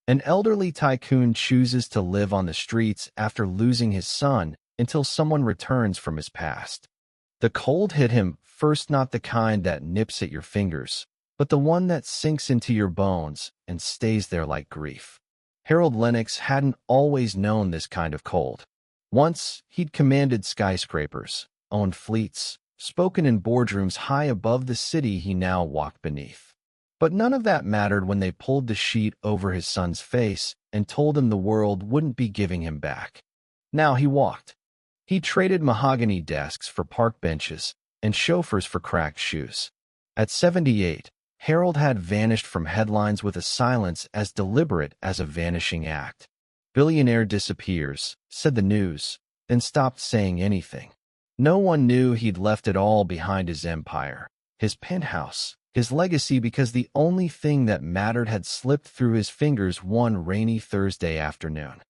An elderly tycoon chooses to live on the streets after losing his son until someone returns from his past. The cold hit him first, not the kind that nips at your fingers, but the one that sinks into your bones and stays there like grief. Harold Lennox hadn't always known this kind of cold. Once, he'd commanded skyscrapers, owned fleets, spoken in boardrooms high above the city he now walked beneath. But none of that mattered when they pulled the sheet over his son's face and told him the world wouldn't be giving him back. Now he walked. He traded mahogany desks for park benches and chauffeurs for cracked shoes. At 78, Harold had vanished from headlines with a silence as deliberate as a vanishing act. "Billionaire disappears," said the news, then stopped saying anything. No one knew he'd left it all behind: his empire, his penthouse, his legacy, because the only thing that mattered had slipped through his fingers one rainy Thursday afternoon.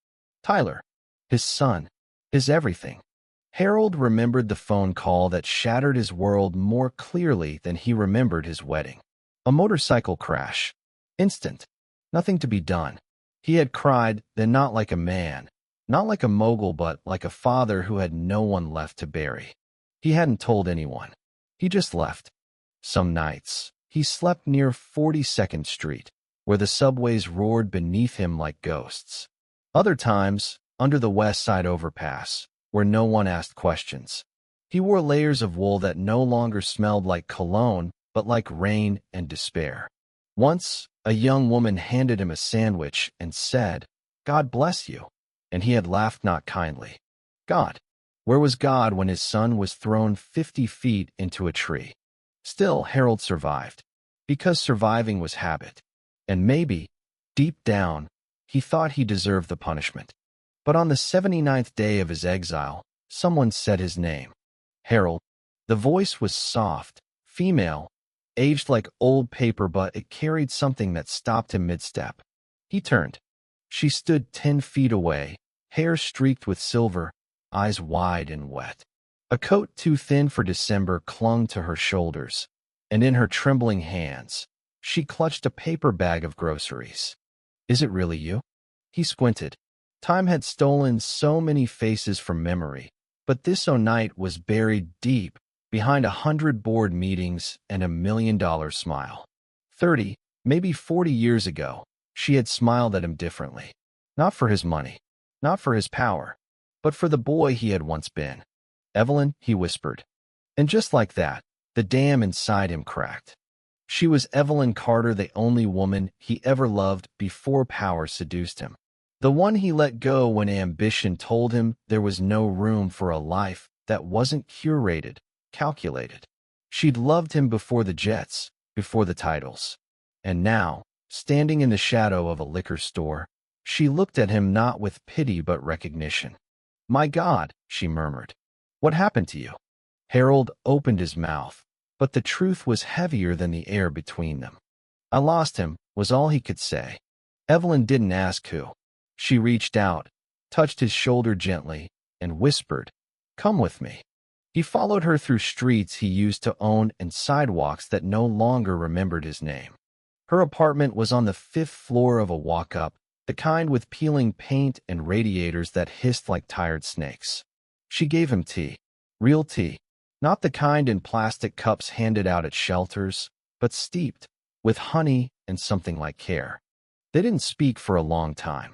Tyler, his son, his everything. Harold remembered the phone call that shattered his world more clearly than he remembered his wedding. A motorcycle crash. Instant. Nothing to be done. He had cried, then not like a man, not like a mogul, but like a father who had no one left to bury. He hadn't told anyone. He just left. Some nights, he slept near 42nd Street, where the subways roared beneath him like ghosts. Other times, under the West Side overpass, where no one asked questions. He wore layers of wool that no longer smelled like cologne, but like rain and despair. Once, a young woman handed him a sandwich and said, "God bless you." And he had laughed, not kindly. God. Where was God when his son was thrown 50 feet into a tree? Still, Harold survived. Because surviving was habit. And maybe, deep down, he thought he deserved the punishment. But on the 79th day of his exile, someone said his name. Harold. The voice was soft, female, aged like old paper, but it carried something that stopped him mid-step. He turned. She stood 10 feet away, hair streaked with silver, eyes wide and wet. A coat too thin for December clung to her shoulders, and in her trembling hands, she clutched a paper bag of groceries. "Is it really you?" He squinted. Time had stolen so many faces from memory, but this night was buried deep behind 100 board meetings and $1 million smile. 30, maybe 40 years ago, she had smiled at him differently. Not for his money, not for his power, but for the boy he had once been. "Evelyn," he whispered. And just like that, the dam inside him cracked. She was Evelyn Carter, the only woman he ever loved before power seduced him. The one he let go when ambition told him there was no room for a life that wasn't curated, calculated. She'd loved him before the jets, before the titles. And now, standing in the shadow of a liquor store, she looked at him not with pity but recognition. "My God," she murmured. "What happened to you?" Harold opened his mouth, but the truth was heavier than the air between them. "I lost him," was all he could say. Evelyn didn't ask who. She reached out, touched his shoulder gently, and whispered, "Come with me." He followed her through streets he used to own and sidewalks that no longer remembered his name. Her apartment was on the 5th floor of a walk-up, the kind with peeling paint and radiators that hissed like tired snakes. She gave him tea. Real tea. Not the kind in plastic cups handed out at shelters, but steeped, with honey and something like care. They didn't speak for a long time.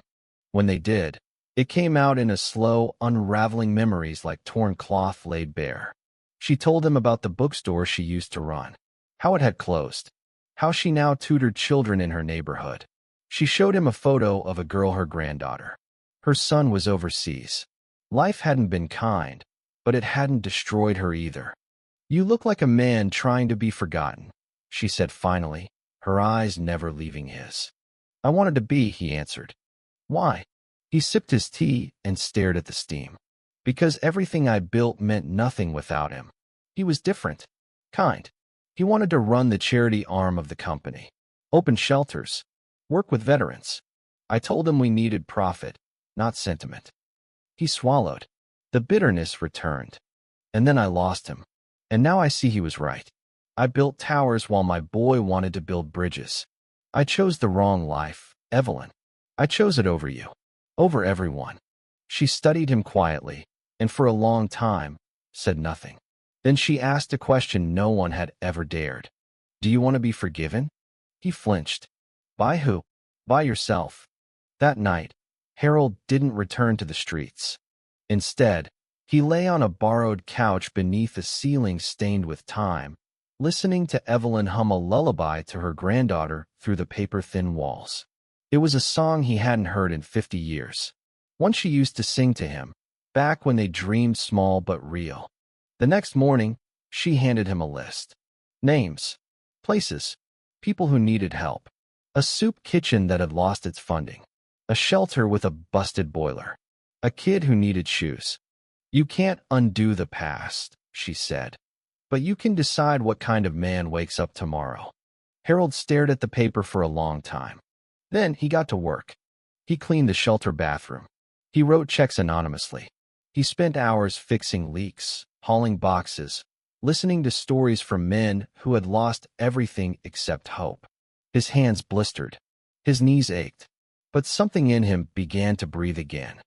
When they did, it came out in a slow, unraveling memories like torn cloth laid bare. She told him about the bookstore she used to run, how it had closed, how she now tutored children in her neighborhood. She showed him a photo of a girl, her granddaughter. Her son was overseas. Life hadn't been kind, but it hadn't destroyed her either. "You look like a man trying to be forgotten," she said finally, her eyes never leaving his. "I wanted to be," he answered. "Why?" He sipped his tea and stared at the steam. "Because everything I built meant nothing without him. He was different. Kind. He wanted to run the charity arm of the company. Open shelters. Work with veterans. I told him we needed profit, not sentiment." He swallowed. The bitterness returned. "And then I lost him. And now I see he was right. I built towers while my boy wanted to build bridges. I chose the wrong life, Evelyn. I chose it over you. Over everyone. She studied him quietly, and for a long time, said nothing. Then she asked a question no one had ever dared. Do you want to be forgiven? He flinched. By who? By yourself. That night, Harold didn't return to the streets. Instead, he lay on a borrowed couch beneath a ceiling stained with time, listening to Evelyn hum a lullaby to her granddaughter through the paper-thin walls. It was a song he hadn't heard in 50 years. One she used to sing to him, back when they dreamed small but real. The next morning, she handed him a list. Names, places, people who needed help. A soup kitchen that had lost its funding. A shelter with a busted boiler. A kid who needed shoes. You can't undo the past, she said. But you can decide what kind of man wakes up tomorrow. Harold stared at the paper for a long time. Then he got to work. He cleaned the shelter bathroom. He wrote checks anonymously. He spent hours fixing leaks, hauling boxes, listening to stories from men who had lost everything except hope. His hands blistered. His knees ached. But something in him began to breathe again.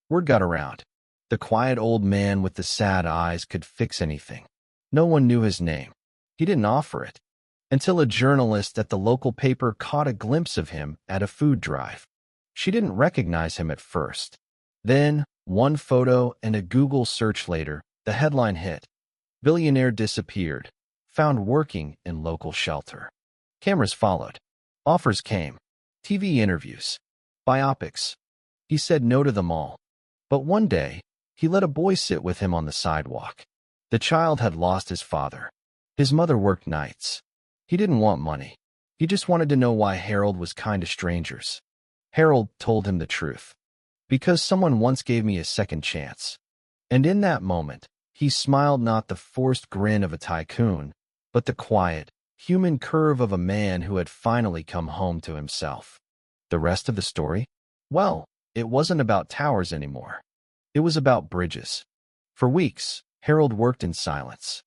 Word got around. The quiet old man with the sad eyes could fix anything. No one knew his name. He didn't offer it. Until a journalist at the local paper caught a glimpse of him at a food drive. She didn't recognize him at first. Then, one photo and a Google search later, the headline hit. Billionaire disappeared. Found working in local shelter. Cameras followed. Offers came. TV interviews. Biopics. He said no to them all. But one day, he let a boy sit with him on the sidewalk. The child had lost his father. His mother worked nights. He didn't want money. He just wanted to know why Harold was kind to strangers. Harold told him the truth. Because someone once gave me a second chance. And in that moment, he smiled, not the forced grin of a tycoon, but the quiet, human curve of a man who had finally come home to himself. The rest of the story? Well, it wasn't about towers anymore. It was about bridges. For weeks, Harold worked in silence.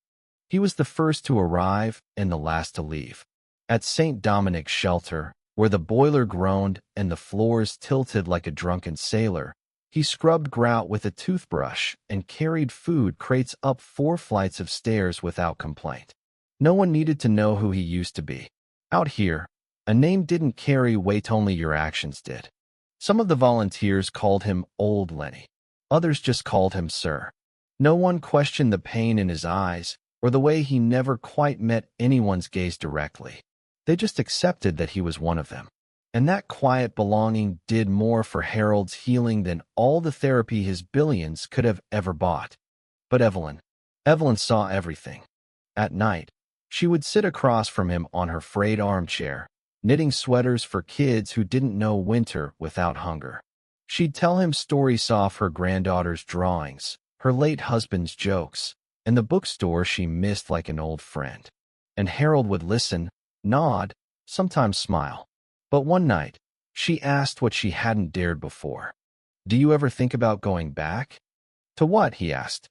He was the first to arrive and the last to leave. At St. Dominic's shelter, where the boiler groaned and the floors tilted like a drunken sailor, he scrubbed grout with a toothbrush and carried food crates up 4 flights of stairs without complaint. No one needed to know who he used to be. Out here, a name didn't carry weight, only your actions did. Some of the volunteers called him Old Lenny. Others just called him Sir. No one questioned the pain in his eyes or the way he never quite met anyone's gaze directly. They just accepted that he was one of them. And that quiet belonging did more for Harold's healing than all the therapy his billions could have ever bought. But Evelyn saw everything. At night, she would sit across from him on her frayed armchair, knitting sweaters for kids who didn't know winter without hunger. She'd tell him stories off her granddaughter's drawings, her late husband's jokes, and the bookstore she missed like an old friend. And Harold would listen, nod, sometimes smile. But one night, she asked what she hadn't dared before. Do you ever think about going back? To what? He asked.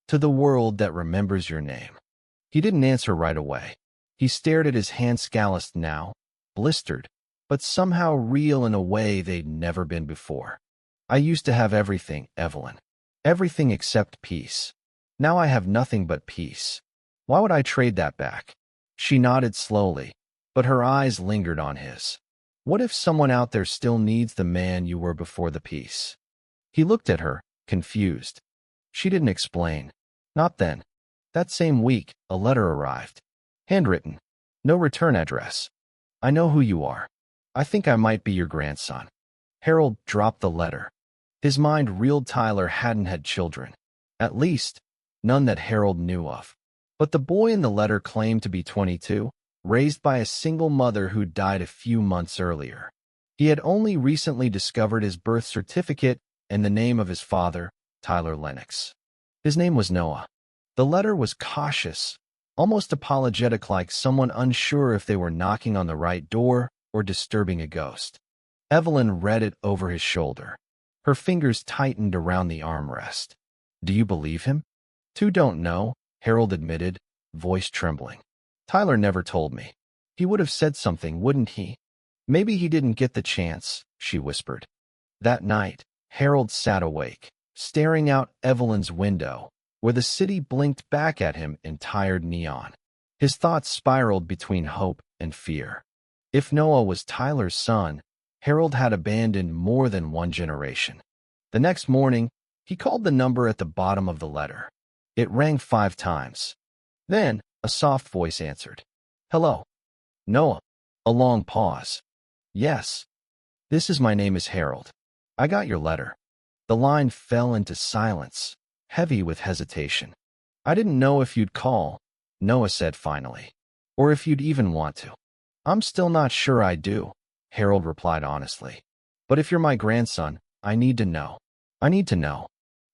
To the world that remembers your name. He didn't answer right away. He stared at his hands, calloused now, blistered, but somehow real in a way they'd never been before. I used to have everything, Evelyn. Everything except peace. Now I have nothing but peace. Why would I trade that back? She nodded slowly, but her eyes lingered on his. What if someone out there still needs the man you were before the peace? He looked at her, confused. She didn't explain. Not then. That same week, a letter arrived. Handwritten. No return address. I know who you are. I think I might be your grandson. Harold dropped the letter. His mind reeled. Tyler hadn't had children. At least, none that Harold knew of. But the boy in the letter claimed to be 22, raised by a single mother who died a few months earlier. He had only recently discovered his birth certificate and the name of his father, Tyler Lennox. His name was Noah. The letter was cautious, almost apologetic, like someone unsure if they were knocking on the right door or disturbing a ghost. Evelyn read it over his shoulder. Her fingers tightened around the armrest. Do you believe him? Two don't know, Harold admitted, voice trembling. Tyler never told me. He would have said something, wouldn't he? Maybe he didn't get the chance, she whispered. That night, Harold sat awake, staring out Evelyn's window, where the city blinked back at him in tired neon. His thoughts spiraled between hope and fear. If Noah was Tyler's son, Harold had abandoned more than one generation. The next morning, he called the number at the bottom of the letter. It rang 5 times. Then, a soft voice answered. Hello. Noah. A long pause. Yes. My name is Harold. I got your letter. The line fell into silence, heavy with hesitation. I didn't know if you'd call, Noah said finally, or if you'd even want to. I'm still not sure I do, Harold replied honestly. But if you're my grandson, I need to know. I need to know.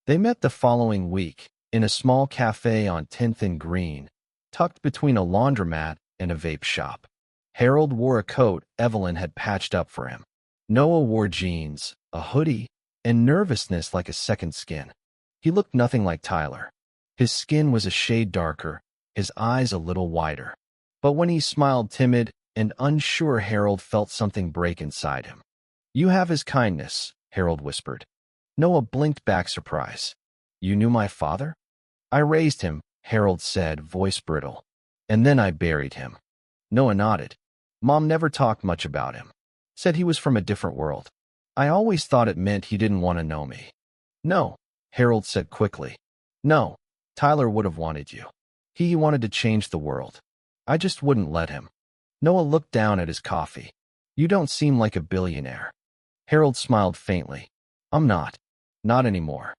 They met the following week, in a small cafe on 10th and Green, tucked between a laundromat and a vape shop. Harold wore a coat Evelyn had patched up for him. Noah wore jeans, a hoodie, and nervousness like a second skin. He looked nothing like Tyler. His skin was a shade darker, his eyes a little wider. But when he smiled timid and unsure, Harold felt something break inside him. You have his kindness, Harold whispered. Noah blinked back surprise. You knew my father? I raised him, Harold said, voice brittle. And then I buried him. Noah nodded. Mom never talked much about him. Said he was from a different world. I always thought it meant he didn't want to know me. No, Harold said quickly. No, Tyler would have wanted you. He wanted to change the world. I just wouldn't let him. Noah looked down at his coffee. You don't seem like a billionaire. Harold smiled faintly. I'm not. Not anymore.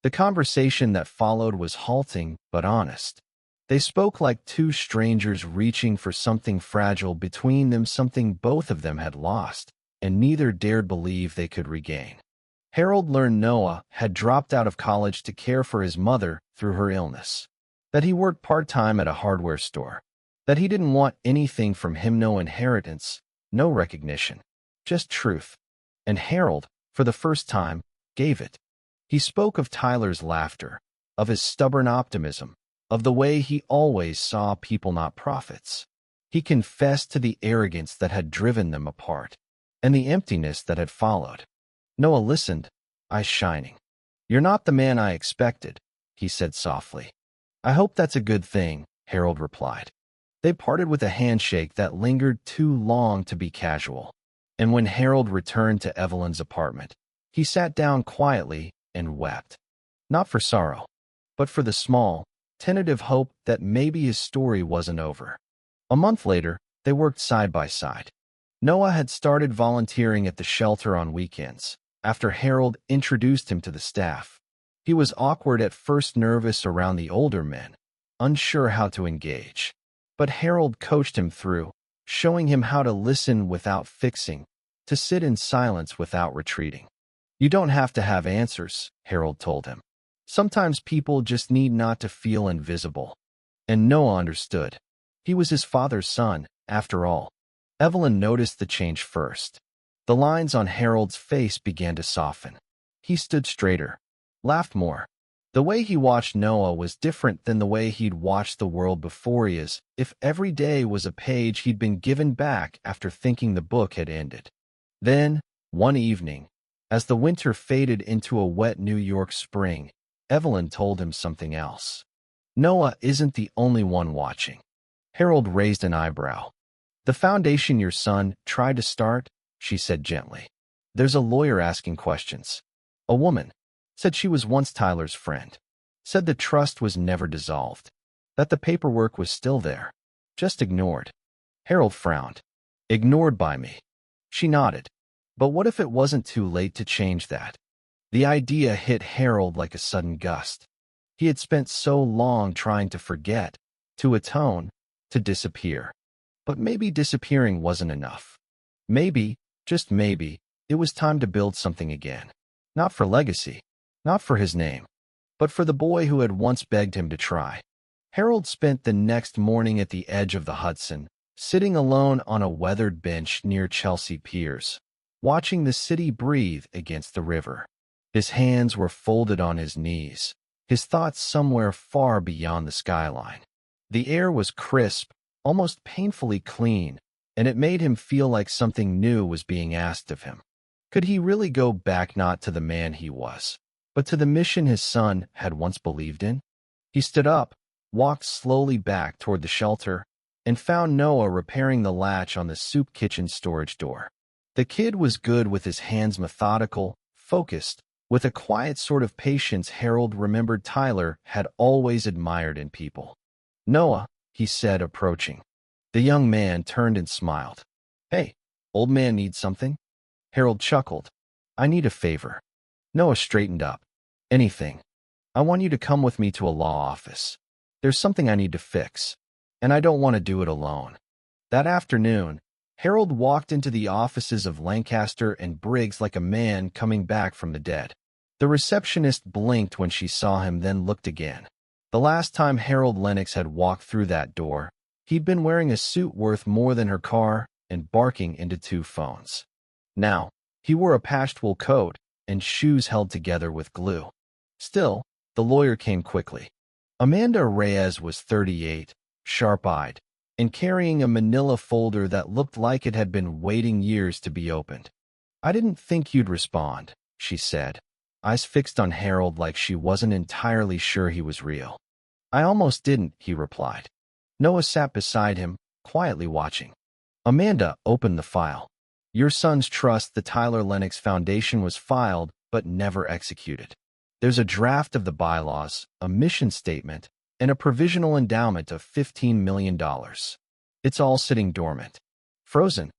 The conversation that followed was halting but honest. They spoke like two strangers reaching for something fragile between them, something both of them had lost, and neither dared believe they could regain. Harold learned Noah had dropped out of college to care for his mother through her illness, that he worked part-time at a hardware store, that he didn't want anything from him, no inheritance, no recognition, just truth. And Harold, for the first time, gave it. He spoke of Tyler's laughter, of his stubborn optimism, of the way he always saw people, not profits. He confessed to the arrogance that had driven them apart, and the emptiness that had followed. Noah listened, eyes shining. You're not the man I expected, he said softly. I hope that's a good thing, Harold replied. They parted with a handshake that lingered too long to be casual. And when Harold returned to Evelyn's apartment, he sat down quietly and wept. Not for sorrow, but for the small, tentative hope that maybe his story wasn't over. A month later, they worked side by side. Noah had started volunteering at the shelter on weekends, after Harold introduced him to the staff. He was awkward at first, nervous around the older men, unsure how to engage. But Harold coached him through, showing him how to listen without fixing, to sit in silence without retreating. You don't have to have answers, Harold told him. Sometimes people just need not to feel invisible. And Noah understood. He was his father's son, after all. Evelyn noticed the change first. The lines on Harold's face began to soften. He stood straighter, laughed more. The way he watched Noah was different than the way he'd watched the world before, as if every day was a page he'd been given back after thinking the book had ended. Then, one evening, as the winter faded into a wet New York spring, Evelyn told him something else. Noah isn't the only one watching. Harold raised an eyebrow. The foundation your son tried to start, she said gently. There's a lawyer asking questions. A woman. Said she was once Tyler's friend. Said the trust was never dissolved. That the paperwork was still there. Just ignored. Harold frowned. Ignored by me. She nodded. But what if it wasn't too late to change that? The idea hit Harold like a sudden gust. He had spent so long trying to forget, to atone, to disappear. But maybe disappearing wasn't enough. Maybe, just maybe, it was time to build something again. Not for legacy. Not for his name, but for the boy who had once begged him to try. Harold spent the next morning at the edge of the Hudson, sitting alone on a weathered bench near Chelsea Piers, watching the city breathe against the river. His hands were folded on his knees, his thoughts somewhere far beyond the skyline. The air was crisp, almost painfully clean, and it made him feel like something new was being asked of him. Could he really go back not to the man he was, but to the mission his son had once believed in? He stood up, walked slowly back toward the shelter, and found Noah repairing the latch on the soup kitchen storage door. The kid was good with his hands, methodical, focused, with a quiet sort of patience Harold remembered Tyler had always admired in people. "Noah," he said, approaching. The young man turned and smiled. "Hey, old man need something?" Harold chuckled. "I need a favor." Noah straightened up. "Anything. I want you to come with me to a law office. There's something I need to fix, and I don't want to do it alone." That afternoon, Harold walked into the offices of Lancaster and Briggs like a man coming back from the dead. The receptionist blinked when she saw him, then looked again. The last time Harold Lennox had walked through that door, he'd been wearing a suit worth more than her car and barking into 2 phones. Now, he wore a patched wool coat and shoes held together with glue. Still, the lawyer came quickly. Amanda Reyes was 38, sharp-eyed, and carrying a manila folder that looked like it had been waiting years to be opened. "I didn't think you'd respond," she said, eyes fixed on Harold like she wasn't entirely sure he was real. "I almost didn't," he replied. Noah sat beside him, quietly watching. Amanda opened the file. "Your son's trust, the Tyler Lennox Foundation, was filed but never executed. There's a draft of the bylaws, a mission statement, and a provisional endowment of $15 million. It's all sitting dormant." Frozen,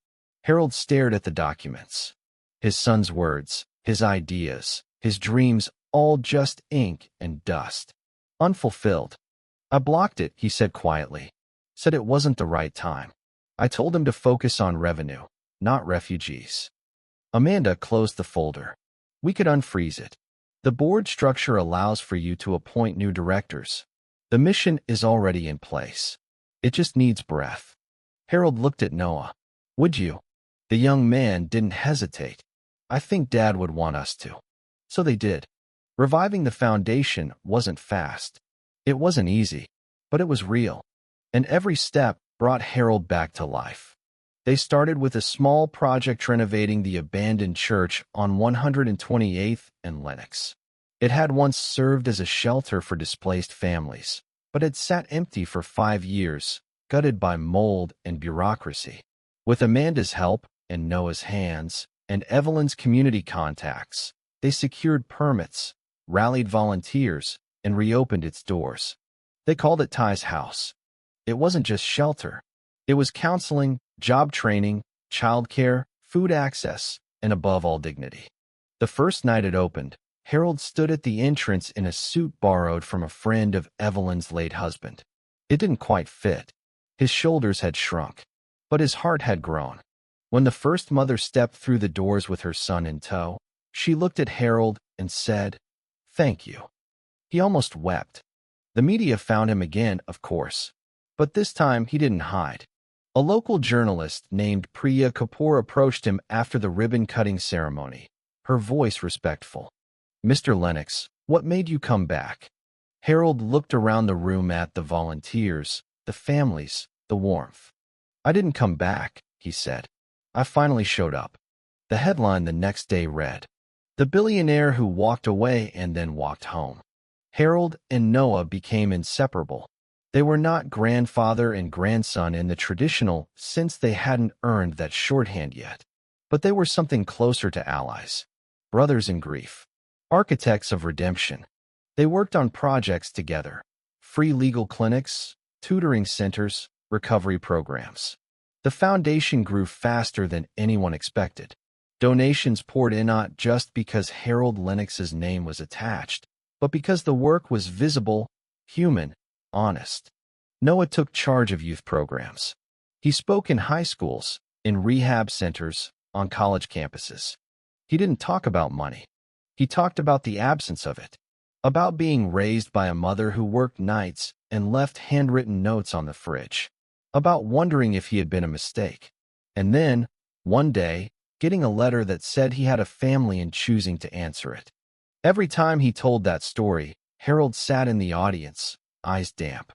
Harold stared at the documents. His son's words, his ideas, his dreams, all just ink and dust. Unfulfilled. "I blocked it," he said quietly. "Said it wasn't the right time. I told him to focus on revenue, not refugees." Amanda closed the folder. "We could unfreeze it. The board structure allows for you to appoint new directors. The mission is already in place. It just needs breath." Harold looked at Noah. "Would you?" The young man didn't hesitate. "I think Dad would want us to." So they did. Reviving the foundation wasn't fast. It wasn't easy, but it was real. And every step brought Harold back to life. They started with a small project renovating the abandoned church on 128th and Lenox. It had once served as a shelter for displaced families, but had sat empty for 5 years, gutted by mold and bureaucracy. With Amanda's help and Noah's hands and Evelyn's community contacts, they secured permits, rallied volunteers, and reopened its doors. They called it Ty's house. It wasn't just shelter. It was counseling, job training, childcare, food access, and above all, dignity. The first night it opened, Harold stood at the entrance in a suit borrowed from a friend of Evelyn's late husband. It didn't quite fit. His shoulders had shrunk, but his heart had grown. When the first mother stepped through the doors with her son in tow, she looked at Harold and said, "Thank you." He almost wept. The media found him again, of course, but this time he didn't hide. A local journalist named Priya Kapoor approached him after the ribbon-cutting ceremony, her voice respectful. "Mr. Lennox, what made you come back?" Harold looked around the room at the volunteers, the families, the warmth. "I didn't come back," he said. "I finally showed up." The headline the next day read, "The billionaire who walked away and then walked home." Harold and Noah became inseparable. They were not grandfather and grandson in the traditional sense, they hadn't earned that shorthand yet. But they were something closer to allies, brothers in grief, architects of redemption. They worked on projects together, free legal clinics, tutoring centers, recovery programs. The foundation grew faster than anyone expected. Donations poured in not just because Harold Lennox's name was attached, but because the work was visible, human, honest. Noah took charge of youth programs. He spoke in high schools, in rehab centers, on college campuses. He didn't talk about money. He talked about the absence of it, about being raised by a mother who worked nights and left handwritten notes on the fridge, about wondering if he had been a mistake. And then, one day, getting a letter that said he had a family and choosing to answer it. Every time he told that story, Harold sat in the audience, eyes damp.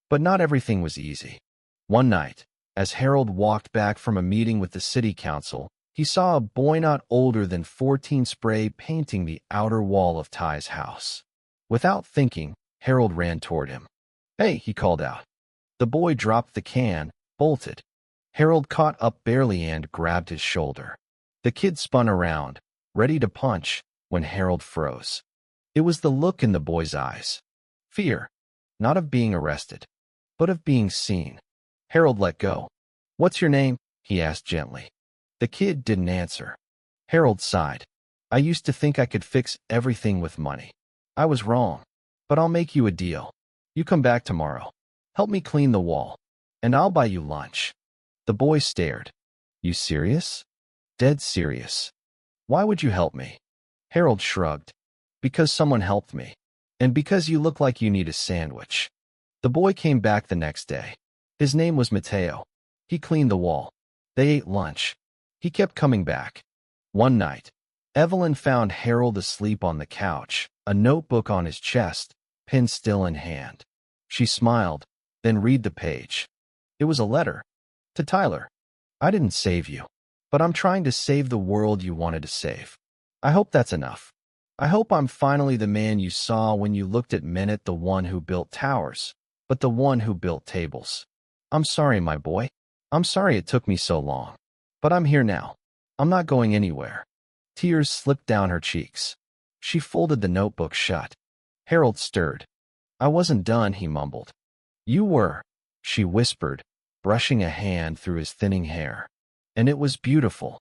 But not everything was easy. One night, As Harold walked back from a meeting with the city council, he saw a boy not older than 14 spray painting the outer wall of Ty's house. Without thinking, Harold ran toward him. "Hey," he called out. The boy dropped the can, bolted. Harold caught up barely and grabbed his shoulder. The kid spun around, ready to punch, when Harold froze. It was the look in the boy's eyes. Fear, not of being arrested, but of being seen. Harold let go. "What's your name?" he asked gently. The kid didn't answer. Harold sighed. "I used to think I could fix everything with money. I was wrong. But I'll make you a deal. You come back tomorrow. Help me clean the wall. And I'll buy you lunch." The boy stared. "You serious?" "Dead serious." "Why would you help me?" Harold shrugged. "Because someone helped me. And because you look like you need a sandwich." The boy came back the next day. His name was Mateo. He cleaned the wall. They ate lunch. He kept coming back. One night, Evelyn found Harold asleep on the couch, a notebook on his chest, pen still in hand. She smiled, then read the page. It was a letter. To Tyler. "I didn't save you, but I'm trying to save the world you wanted to save. I hope that's enough. I hope I'm finally the man you saw when you looked at Minute, the one who built towers, but the one who built tables. I'm sorry, my boy. I'm sorry it took me so long. But I'm here now. I'm not going anywhere." Tears slipped down her cheeks. She folded the notebook shut. Harold stirred. "I wasn't done," he mumbled. "You were," she whispered, brushing a hand through his thinning hair. And it was beautiful.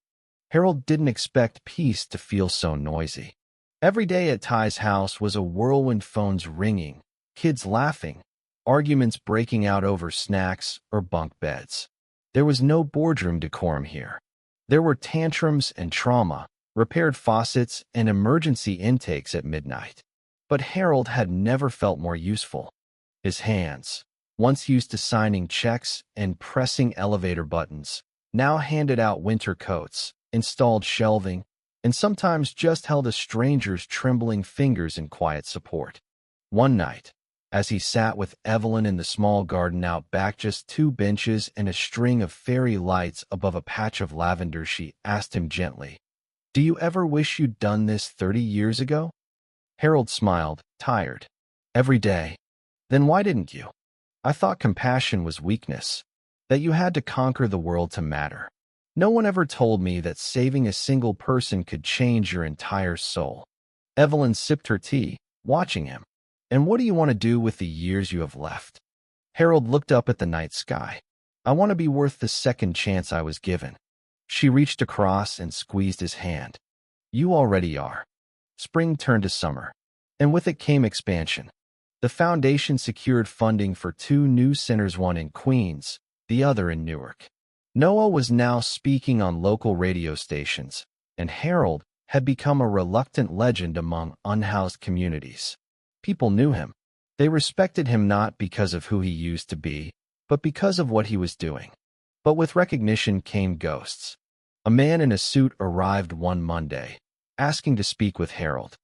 Harold didn't expect peace to feel so noisy. Every day at Ty's house was a whirlwind, phones ringing, kids laughing, arguments breaking out over snacks or bunk beds. There was no boardroom decorum here. There were tantrums and trauma, repaired faucets and emergency intakes at midnight. But Harold had never felt more useful. His hands, once used to signing checks and pressing elevator buttons, now handed out winter coats, installed shelving, and sometimes just held a stranger's trembling fingers in quiet support. One night, as he sat with Evelyn in the small garden out back, just 2 benches and a string of fairy lights above a patch of lavender, she asked him gently, "Do you ever wish you'd done this 30 years ago?" Harold smiled, tired. "Every day." "Then why didn't you?" "I thought compassion was weakness, that you had to conquer the world to matter. No one ever told me that saving a single person could change your entire soul." Evelyn sipped her tea, watching him. "And what do you want to do with the years you have left?" Harold looked up at the night sky. "I want to be worth the second chance I was given." She reached across and squeezed his hand. "You already are." Spring turned to summer, and with it came expansion. The foundation secured funding for 2 new centers, one in Queens, the other in Newark. Noah was now speaking on local radio stations, and Harold had become a reluctant legend among unhoused communities. People knew him. They respected him not because of who he used to be, but because of what he was doing. But with recognition came ghosts. A man in a suit arrived one Monday, asking to speak with Harold.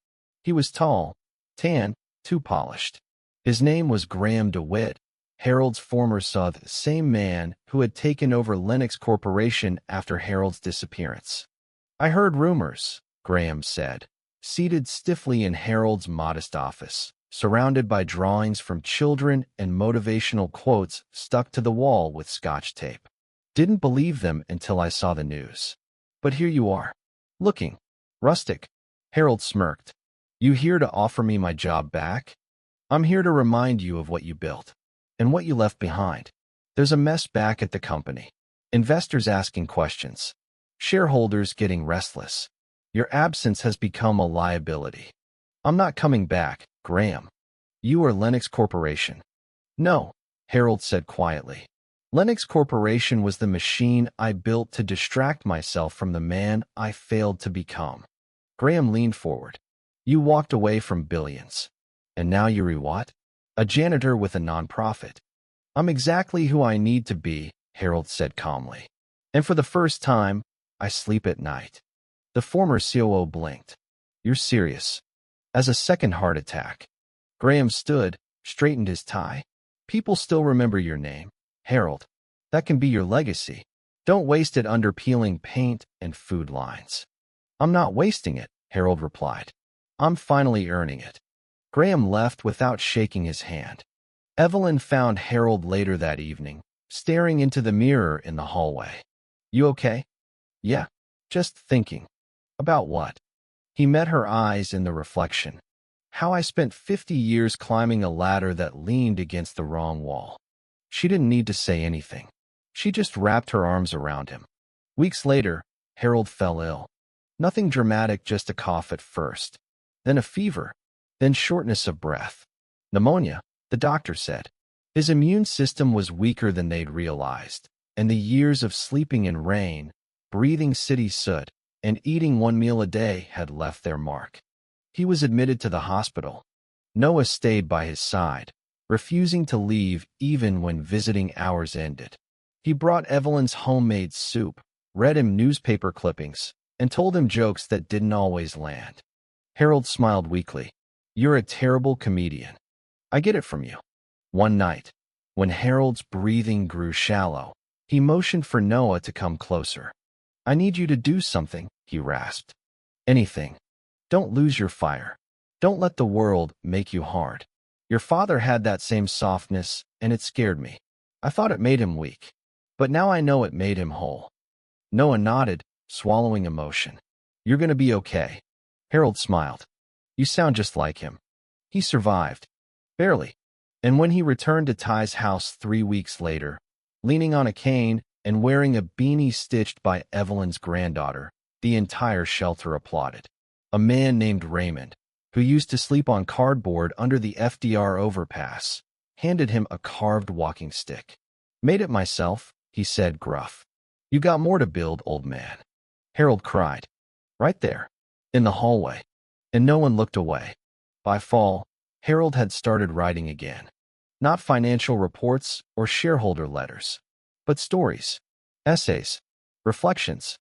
He was tall, tan, too polished. His name was Graham DeWitt, Harold's former son, the same man who had taken over Lennox Corporation after Harold's disappearance. "I heard rumors," Graham said, seated stiffly in Harold's modest office, surrounded by drawings from children and motivational quotes stuck to the wall with Scotch tape. "Didn't believe them until I saw the news. But here you are, looking rustic." Harold smirked. "You here to offer me my job back?" "I'm here to remind you of what you built and what you left behind. There's a mess back at the company. Investors asking questions. Shareholders getting restless. Your absence has become a liability." "I'm not coming back, Graham." "You are Lennox Corporation." "No," Harold said quietly. "Lennox Corporation was the machine I built to distract myself from the man I failed to become." Graham leaned forward. "You walked away from billions. And now you're what? A janitor with a nonprofit." "I'm exactly who I need to be," Harold said calmly. "And for the first time, I sleep at night." The former COO blinked. "You're serious?" "As a second heart attack." Graham stood, straightened his tie. "People still remember your name, Harold. That can be your legacy. Don't waste it under peeling paint and food lines. I'm not wasting it, Harold replied. I'm finally earning it. Graham left without shaking his hand. Evelyn found Harold later that evening, staring into the mirror in the hallway. You okay? Yeah, just thinking. About what? He met her eyes in the reflection. How I spent 50 years climbing a ladder that leaned against the wrong wall. She didn't need to say anything. She just wrapped her arms around him. Weeks later, Harold fell ill. Nothing dramatic, just a cough at first. Then a fever. Then shortness of breath. Pneumonia, the doctor said. His immune system was weaker than they'd realized, and the years of sleeping in rain, breathing city soot, and eating one meal a day had left their mark. He was admitted to the hospital. Noah stayed by his side, refusing to leave even when visiting hours ended. He brought Evelyn's homemade soup, read him newspaper clippings, and told him jokes that didn't always land. Harold smiled weakly. You're a terrible comedian. I get it from you. One night, when Harold's breathing grew shallow, he motioned for Noah to come closer. I need you to do something, he rasped. Anything. Don't lose your fire. Don't let the world make you hard. Your father had that same softness, and it scared me. I thought it made him weak. But now I know it made him whole. Noah nodded, swallowing emotion. You're going to be okay. Harold smiled. You sound just like him. He survived. Barely. And when he returned to Ty's house 3 weeks later, leaning on a cane and wearing a beanie stitched by Evelyn's granddaughter, the entire shelter applauded. A man named Raymond, who used to sleep on cardboard under the FDR overpass, handed him a carved walking stick. Made it myself, he said, gruff. You got more to build, old man. Harold cried. Right there, in the hallway. And no one looked away. By fall, Harold had started writing again. Not financial reports or shareholder letters, but stories, essays, reflections.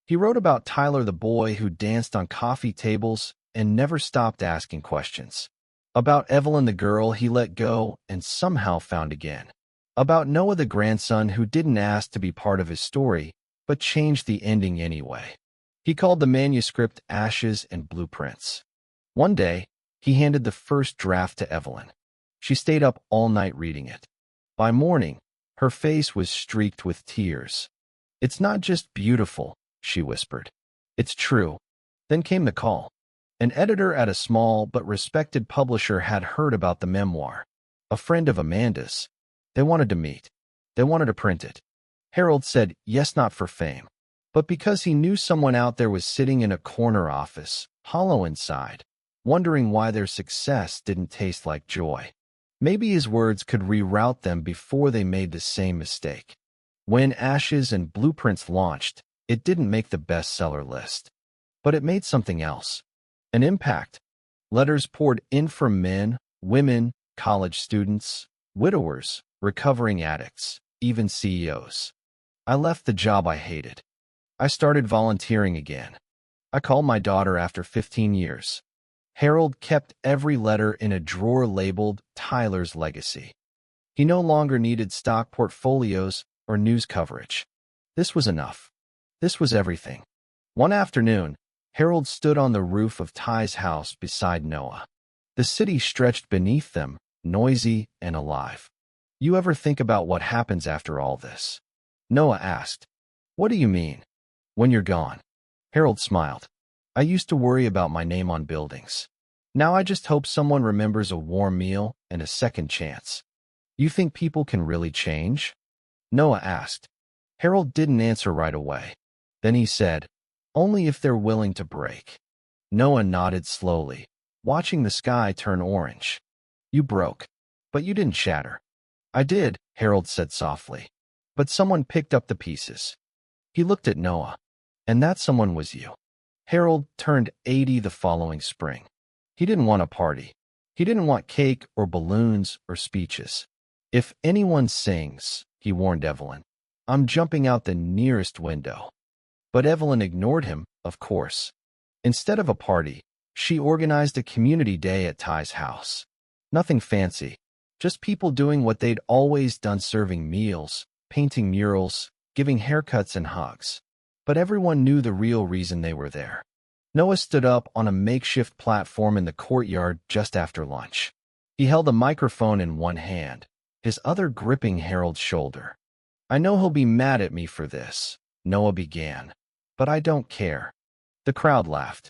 He wrote about Tyler, the boy who danced on coffee tables and never stopped asking questions. About Evelyn, the girl he let go and somehow found again. About Noah, the grandson who didn't ask to be part of his story, but changed the ending anyway. He called the manuscript Ashes and Blueprints. One day, he handed the first draft to Evelyn. She stayed up all night reading it. By morning, her face was streaked with tears. It's not just beautiful, she whispered. It's true. Then came the call. An editor at a small but respected publisher had heard about the memoir. A friend of Amanda's. They wanted to meet. They wanted to print it. Harold said yes, not for fame, but because he knew someone out there was sitting in a corner office, hollow inside, wondering why their success didn't taste like joy. Maybe his words could reroute them before they made the same mistake. When Ashes and Blueprints launched, it didn't make the bestseller list. But it made something else. An impact. Letters poured in from men, women, college students, widowers, recovering addicts, even CEOs. I left the job I hated. I started volunteering again. I called my daughter after 15 years. Harold kept every letter in a drawer labeled Tyler's Legacy. He no longer needed stock portfolios or news coverage. This was enough. This was everything. One afternoon, Harold stood on the roof of Ty's house beside Noah. The city stretched beneath them, noisy and alive. You ever think about what happens after all this? Noah asked. What do you mean? When you're gone. Harold smiled. I used to worry about my name on buildings. Now I just hope someone remembers a warm meal and a second chance. You think people can really change? Noah asked. Harold didn't answer right away. Then he said, only if they're willing to break. Noah nodded slowly, watching the sky turn orange. You broke, but you didn't shatter. I did, Harold said softly. But someone picked up the pieces. He looked at Noah. And that someone was you. Harold turned 80 the following spring. He didn't want a party. He didn't want cake or balloons or speeches. If anyone sings, he warned Evelyn, I'm jumping out the nearest window. But Evelyn ignored him, of course. Instead of a party, she organized a community day at Ty's house. Nothing fancy, just people doing what they'd always done, serving meals, painting murals, giving haircuts and hugs. But everyone knew the real reason they were there. Noah stood up on a makeshift platform in the courtyard just after lunch. He held a microphone in one hand, his other gripping Harold's shoulder. "I know he'll be mad at me for this," Noah began, "but I don't care." The crowd laughed.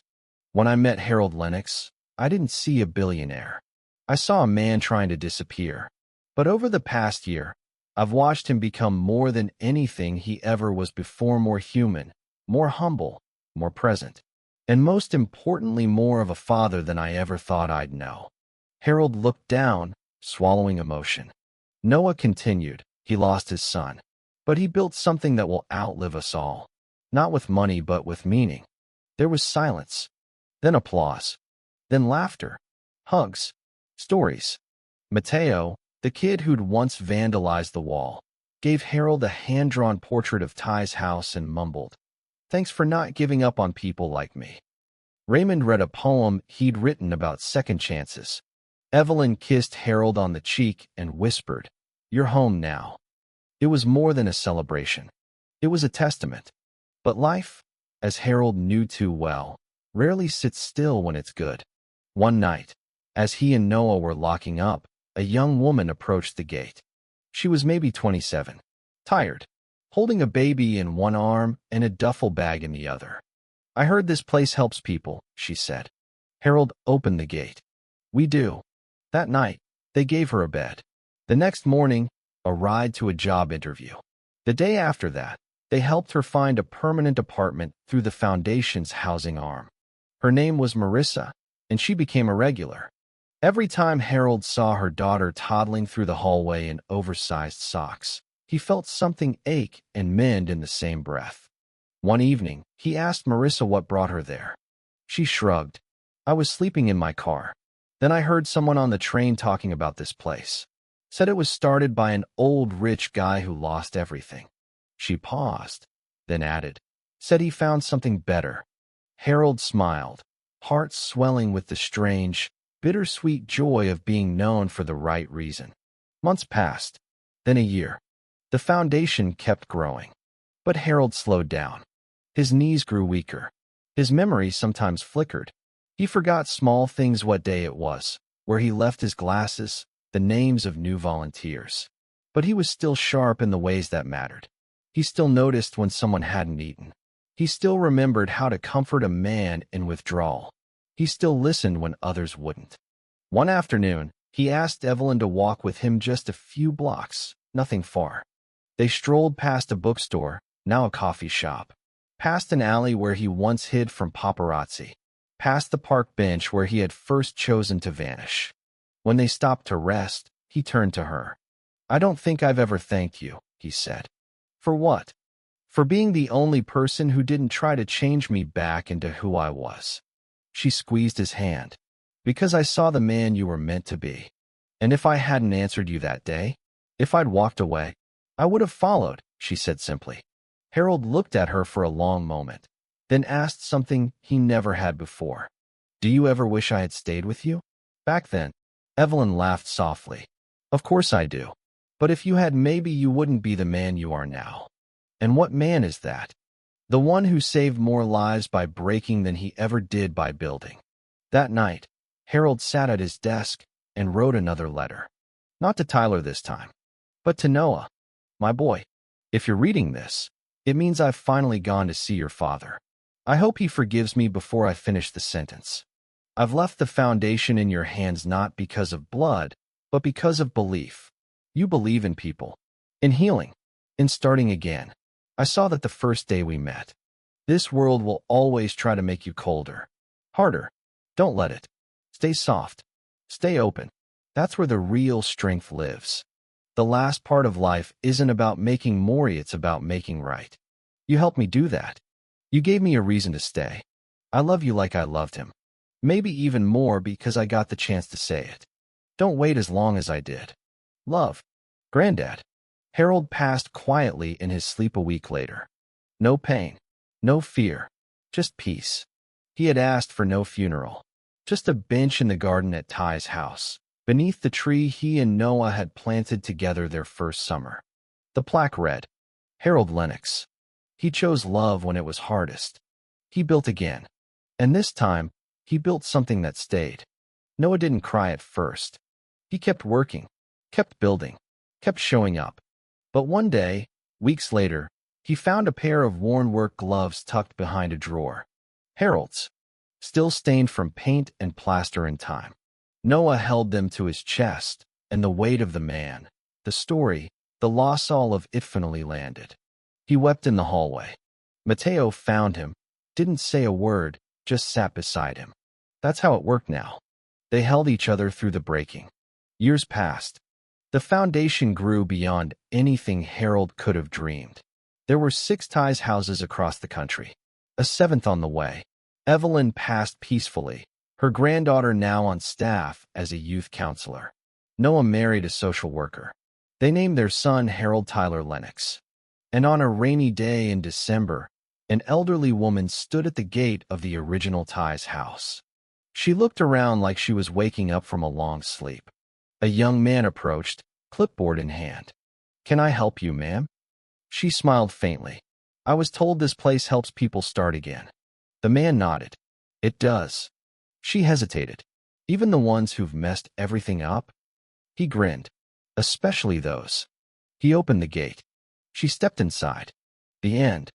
"When I met Harold Lennox, I didn't see a billionaire. I saw a man trying to disappear. But over the past year, I've watched him become more than anything he ever was before, more human, more humble, more present, and most importantly, more of a father than I ever thought I'd know." Harold looked down, swallowing emotion. Noah continued, "He lost his son, but he built something that will outlive us all. Not with money, but with meaning." There was silence, then applause, then laughter, hugs, stories. Mateo, the kid who'd once vandalized the wall, gave Harold a hand-drawn portrait of Ty's house and mumbled, "Thanks for not giving up on people like me." Raymond read a poem he'd written about second chances. Evelyn kissed Harold on the cheek and whispered, "You're home now." It was more than a celebration. It was a testament. But life, as Harold knew too well, rarely sits still when it's good. One night, as he and Noah were locking up, a young woman approached the gate. She was maybe 27, tired, holding a baby in one arm and a duffel bag in the other. "I heard this place helps people," she said. Harold opened the gate. "We do." That night, they gave her a bed. The next morning, a ride to a job interview. The day after that, they helped her find a permanent apartment through the foundation's housing arm. Her name was Marissa, and she became a regular. Every time Harold saw her daughter toddling through the hallway in oversized socks, he felt something ache and mend in the same breath. One evening, he asked Marissa what brought her there. She shrugged. "I was sleeping in my car. Then I heard someone on the train talking about this place. Said it was started by an old rich guy who lost everything." She paused, then added, "Said he found something better." Harold smiled, heart swelling with the strange, bittersweet joy of being known for the right reason. Months passed, then a year. The foundation kept growing. But Harold slowed down. His knees grew weaker. His memory sometimes flickered. He forgot small things, what day it was, where he left his glasses, the names of new volunteers. But he was still sharp in the ways that mattered. He still noticed when someone hadn't eaten. He still remembered how to comfort a man in withdrawal. He still listened when others wouldn't. One afternoon, he asked Evelyn to walk with him just a few blocks, nothing far. They strolled past a bookstore, now a coffee shop, past an alley where he once hid from paparazzi, past the park bench where he had first chosen to vanish. When they stopped to rest, he turned to her. "I don't think I've ever thanked you," he said. "For what?" "For being the only person who didn't try to change me back into who I was." She squeezed his hand. "Because I saw the man you were meant to be. And if I hadn't answered you that day, if I'd walked away, I would have followed," she said simply. Harold looked at her for a long moment, then asked something he never had before. "Do you ever wish I had stayed with you?" "Back then?" Evelyn laughed softly. "Of course I do. But if you had, maybe you wouldn't be the man you are now." "And what man is that?" "The one who saved more lives by breaking than he ever did by building." That night, Harold sat at his desk and wrote another letter. Not to Tyler this time, but to Noah. "My boy, if you're reading this, it means I've finally gone to see your father. I hope he forgives me before I finish the sentence. I've left the foundation in your hands not because of blood, but because of belief. You believe in people, in healing, in starting again. I saw that the first day we met. This world will always try to make you colder, harder. Don't let it. Stay soft. Stay open. That's where the real strength lives. The last part of life isn't about making more, it's about making right. You helped me do that. You gave me a reason to stay. I love you like I loved him. Maybe even more because I got the chance to say it. Don't wait as long as I did. Love. Granddad." Harold passed quietly in his sleep a week later. No pain, no fear, just peace. He had asked for no funeral, just a bench in the garden at Ty's house, beneath the tree he and Noah had planted together their first summer. The plaque read, Harold Lennox. He chose love when it was hardest. He built again. And this time, he built something that stayed. Noah didn't cry at first. He kept working, kept building, kept showing up. But one day, weeks later, he found a pair of worn work gloves tucked behind a drawer. Harold's, still stained from paint and plaster in time. Noah held them to his chest, and the weight of the man, the story, the loss all of it finally landed. He wept in the hallway. Mateo found him, didn't say a word, just sat beside him. That's how it worked now. They held each other through the breaking. Years passed. The foundation grew beyond anything Harold could have dreamed. There were 6 Ties houses across the country, a 7th on the way. Evelyn passed peacefully, her granddaughter now on staff as a youth counselor. Noah married a social worker. They named their son Harold Tyler Lennox. And on a rainy day in December, an elderly woman stood at the gate of the original Ties house. She looked around like she was waking up from a long sleep. A young man approached, clipboard in hand. "Can I help you, ma'am?" She smiled faintly. "I was told this place helps people start again." The man nodded. "It does." She hesitated. "Even the ones who've messed everything up?" He grinned. "Especially those." He opened the gate. She stepped inside. The end.